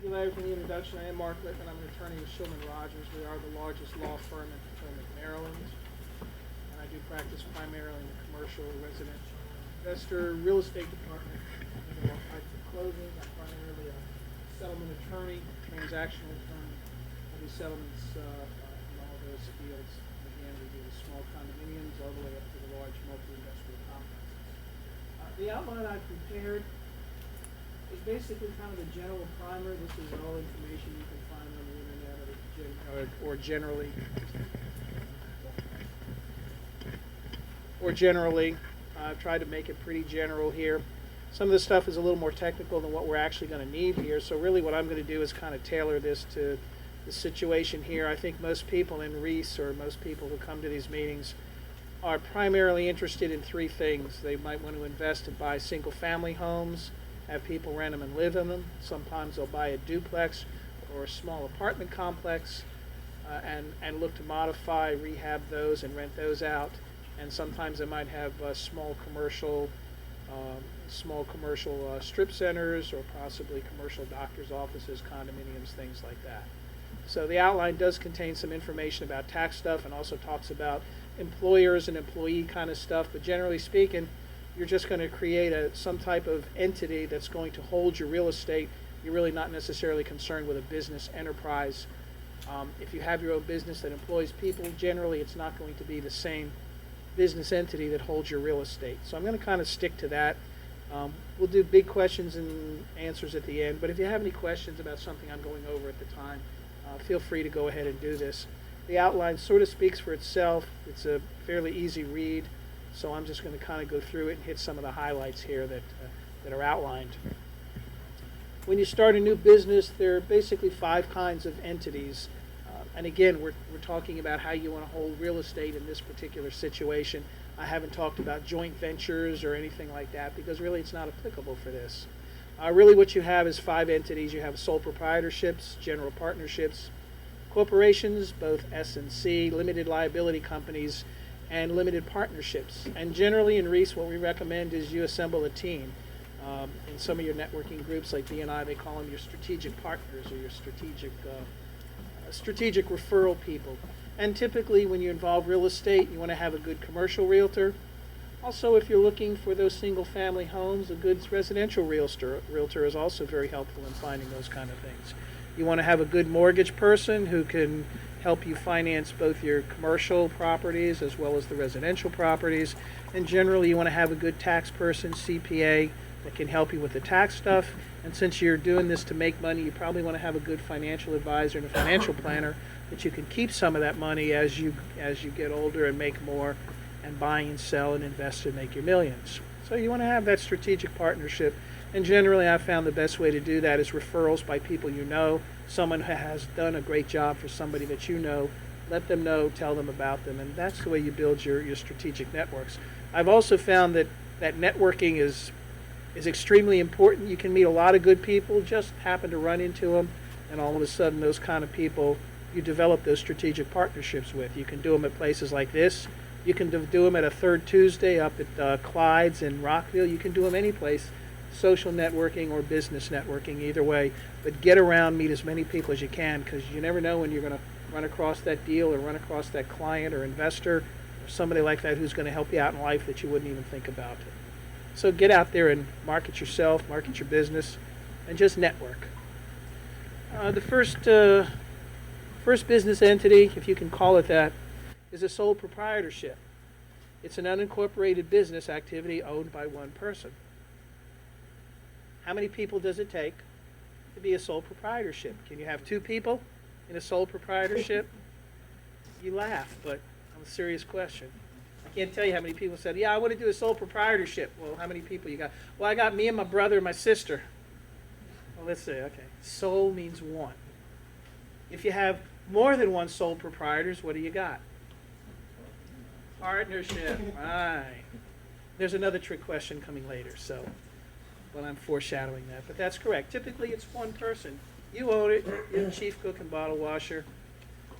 you, Larry, for the introduction. I am Mark Lipmon. I'm an attorney with Shulman Rogers. We are the largest law firm in Potomac, Maryland. And I do practice primarily in the commercial, residential, investor, real estate department. I do all types of closings. I'm primarily a settlement attorney, transactional attorney. I do settlements in all those fields. Again, we do the small condominiums all the way up to the large multi-industrial complexes. The outline I prepared is basically kind of a general primer. This is all information you can find on the internet or generally. I've tried to make it pretty general here. Some of the stuff is a little more technical than what we're actually going to need here. So really what I'm going to do is kind of tailor this to the situation here. I think most people in REIS, or most people who come to these meetings, are primarily interested in three things. They might want to invest and buy single family homes, have people rent them and live in them. Sometimes they'll buy a duplex or a small apartment complex and look to modify, rehab those, and rent those out. And sometimes they might have small commercial strip centers, or possibly commercial doctor's offices, condominiums, things like that. So the outline does contain some information about tax stuff and also talks about employers and employee kind of stuff. But generally speaking, you're just going to create some type of entity that's going to hold your real estate. You're really not necessarily concerned with a business enterprise. If you have your own business that employs people, generally it's not going to be the same business entity that holds your real estate. So I'm going to kind of stick to that. We'll do big questions and answers at the end, but if you have any questions about something I'm going over at the time, feel free to go ahead and do this. The outline sort of speaks for itself. It's a fairly easy read. So I'm just going to kind of go through it and hit some of the highlights here that are outlined. When you start a new business, there are basically 5 kinds of entities. And again, we're talking about how you want to hold real estate in this particular situation. I haven't talked about joint ventures or anything like that because really it's not applicable for this. Really what you have is 5 entities. You have sole proprietorships, general partnerships, corporations, both S and C, limited liability companies, and limited partnerships. And generally in REIS, what we recommend is you assemble a team. In some of your networking groups like B&I, they call them your strategic partners or your strategic referral people. And typically when you involve real estate, you want to have a good commercial realtor. Also, if you're looking for those single family homes, a good residential realtor is also very helpful in finding those kind of things. You want to have a good mortgage person who can help you finance both your commercial properties as well as the residential properties. And generally you want to have a good tax person, CPA, that can help you with the tax stuff. And since you're doing this to make money, you probably want to have a good financial advisor and a financial planner that you can keep some of that money as you get older and make more, and buy and sell and invest and make your millions. So you want to have that strategic partnership. And generally I've found the best way to do that is referrals by people you know. Someone who has done a great job for somebody that you know, let them know, tell them about them, and that's the way you build your strategic networks. I've also found that networking is extremely important. You can meet a lot of good people, just happen to run into them, and all of a sudden those kind of people you develop those strategic partnerships with. You can do them at places like this. You can do them at a third Tuesday up at Clyde's in Rockville. You can do them any place. Social networking or business networking, either way. But get around, meet as many people as you can, because you never know when you're going to run across that deal or run across that client or investor or somebody like that who's going to help you out in life that you wouldn't even think about. So get out there and market yourself, market your business, and just network. The first business entity, if you can call it that, is a sole proprietorship. It's an unincorporated business activity owned by one person. How many people does it take to be a sole proprietorship? Can you have 2 people in a sole proprietorship? You laugh, but I'm a serious question. I can't tell you how many people said, yeah, I want to do a sole proprietorship. Well, how many people you got? Well, I got me and my brother and my sister. Well, let's see, okay. Sole means one. If you have more than one sole proprietors, what do you got? Partnership, right. There's another trick question coming later, so, but I'm foreshadowing that. But that's correct. Typically, it's one person. You own it. You're the chief cook and bottle washer.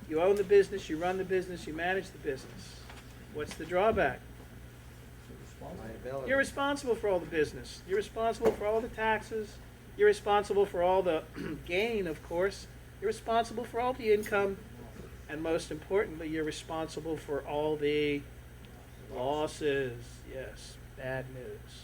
You own the business. You run the business. You manage the business. What's the drawback? You're responsible for all the business. You're responsible for all the taxes, You're responsible for all the gain, of course. You're responsible for all the income. And most importantly, you're responsible for all the losses. Yes, bad news.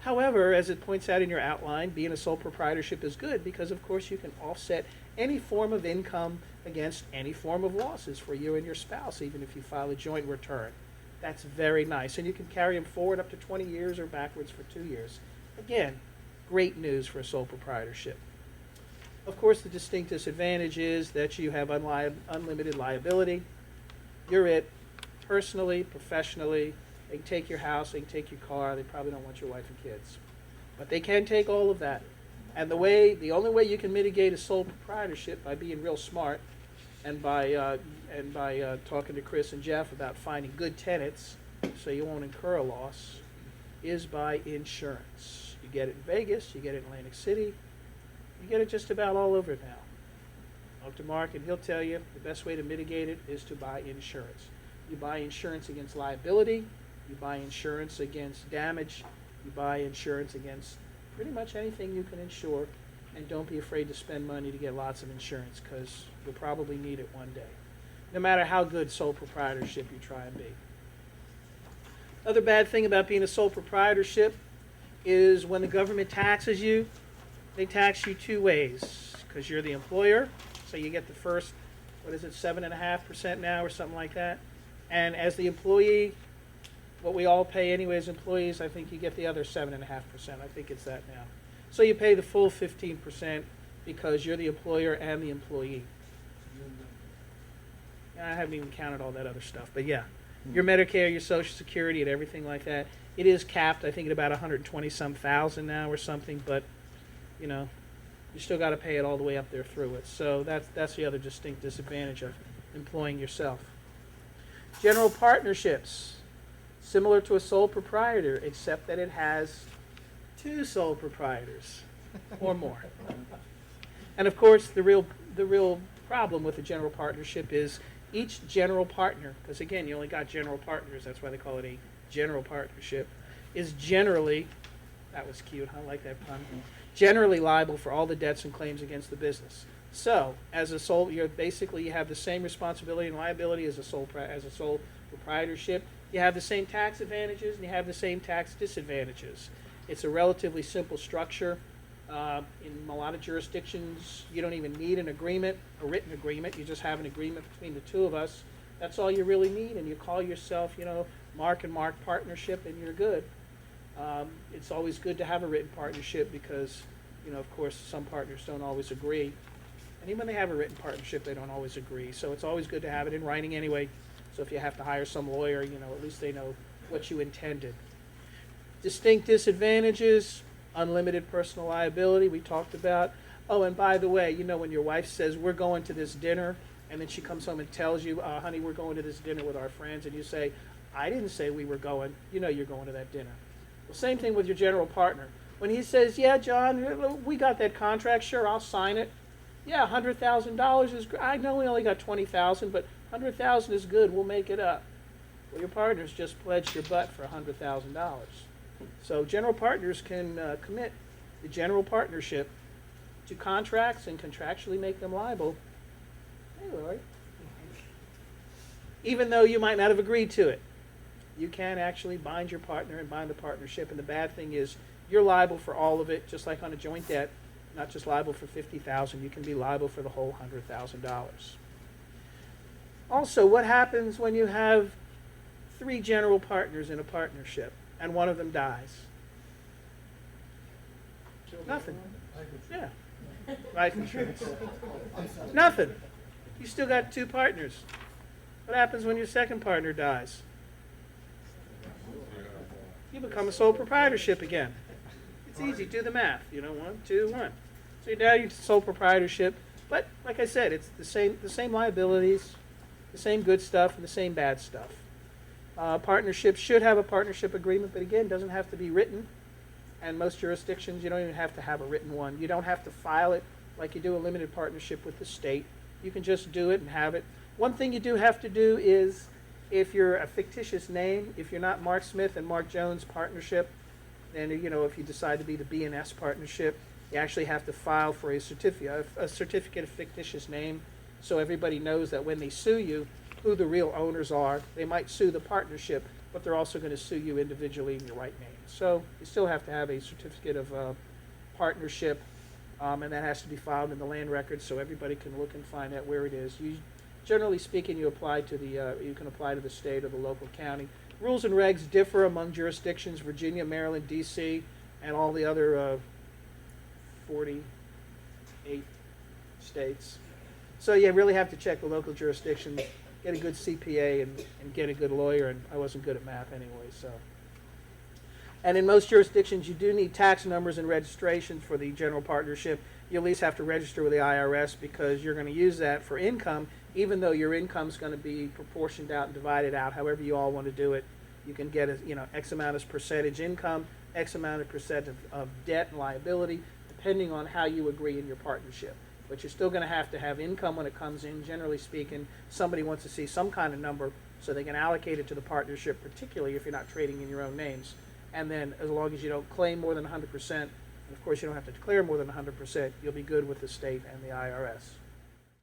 However, as it points out in your outline, being a sole proprietorship is good because, of course, you can offset any form of income against any form of losses for you and your spouse, even if you file a joint return. That's very nice. And you can carry them forward up to 20 years or backwards for 2 years. Again, great news for a sole proprietorship. Of course, the distinct disadvantage is that you have unlimited liability. You're it, personally, professionally. They can take your house, they can take your car, they probably don't want your wife and kids. But they can take all of that. And the only way you can mitigate a sole proprietorship by being real smart and by talking to Chris and Jeff about finding good tenants so you won't incur a loss is by insurance. You get it in Vegas, you get it in Atlantic City, you get it just about all over now. Talk to Mark and he'll tell you the best way to mitigate it is to buy insurance. You buy insurance against liability, you buy insurance against damage, you buy insurance against pretty much anything you can insure, and don't be afraid to spend money to get lots of insurance because you'll probably need it one day, no matter how good sole proprietorship you try and be. Other bad thing about being a sole proprietorship is when the government taxes you, they tax you two ways because you're the employer, so you get the first, 7.5% now or something like that, and as the employee, what we all pay anyway as employees, I think you get the other 7.5%. I think it's that now. So you pay the full 15% because you're the employer and the employee. I haven't even counted all that other stuff, but yeah. Your Medicare, your Social Security, and everything like that. It is capped, I think, at about 120-some thousand now or something, but, you still got to pay it all the way up there through it. So that's the other distinct disadvantage of employing yourself. General partnerships. Similar to a sole proprietor, except that it has two sole proprietors or more. And of course, the real problem with a general partnership is each general partner, because again, you only got general partners, that's why they call it a general partnership, is generally, that was cute, I like that pun, generally liable for all the debts and claims against the business. So, as a sole, you have the same responsibility and liability as a sole proprietorship. You have the same tax advantages and you have the same tax disadvantages. It's a relatively simple structure. In a lot of jurisdictions, you don't even need an agreement, a written agreement. You just have an agreement between the two of us. That's all you really need, and you call yourself, Mark and Mark Partnership, and you're good. It's always good to have a written partnership because, of course, some partners don't always agree. And even when they have a written partnership, they don't always agree. So it's always good to have it in writing anyway. So if you have to hire some lawyer, at least they know what you intended. Distinct disadvantages, unlimited personal liability, we talked about. Oh, and by the way, when your wife says, we're going to this dinner, and then she comes home and tells you, honey, we're going to this dinner with our friends, and you say, I didn't say we were going. You're going to that dinner. Well, same thing with your general partner. When he says, yeah, John, we got that contract, sure, I'll sign it. Yeah, $100,000 is great. I know we only got $20,000, but $100,000 is good. We'll make it up. Well, your partner's just pledged your butt for $100,000. So general partners can commit the general partnership to contracts and contractually make them liable. Hey, Lori. Even though you might not have agreed to it, you can actually bind your partner and bind the partnership. And the bad thing is you're liable for all of it, just like on a joint debt. Not just liable for $50,000, you can be liable for the whole $100,000. Also, what happens when you have 3 general partners in a partnership and one of them dies? Nothing. Yeah. Life insurance. Nothing. You still got 2 partners. What happens when your second partner dies? You become a sole proprietorship again. It's easy. Do the math. 1, 2, 1. So now you're sole proprietorship. But like I said, it's the same liabilities, the same good stuff, and the same bad stuff. Partnerships should have a partnership agreement, but again, doesn't have to be written. And most jurisdictions, you don't even have to have a written one. You don't have to file it like you do a limited partnership with the state. You can just do it and have it. One thing you do have to do is, if you're a fictitious name, if you're not Mark Smith and Mark Jones Partnership, then if you decide to be the B&S Partnership, You actually have to file for a certificate of fictitious name, so everybody knows that when they sue you, who the real owners are. They might sue the partnership, but they're also going to sue you individually in your right name. So you still have to have a certificate of partnership, and that has to be filed in the land records so everybody can look and find out where it is. Generally speaking, you can apply to the state or the local county. Rules and regs differ among jurisdictions: Virginia, Maryland, D.C., and all the other 48 states. So you really have to check the local jurisdiction, get a good CPA, and get a good lawyer, and I wasn't good at math anyway, so. And in most jurisdictions, you do need tax numbers and registrations for the general partnership. You at least have to register with the IRS because you're going to use that for income, even though your income's going to be proportioned out and divided out, however you all want to do it. You can get X amount as percentage income, X amount of percent of debt and liability, depending on how you agree in your partnership. But you're still going to have income when it comes in. Generally speaking, somebody wants to see some kind of number so they can allocate it to the partnership, particularly if you're not trading in your own names. And then as long as you don't claim more than 100%, and of course you don't have to declare more than 100%, you'll be good with the state and the IRS.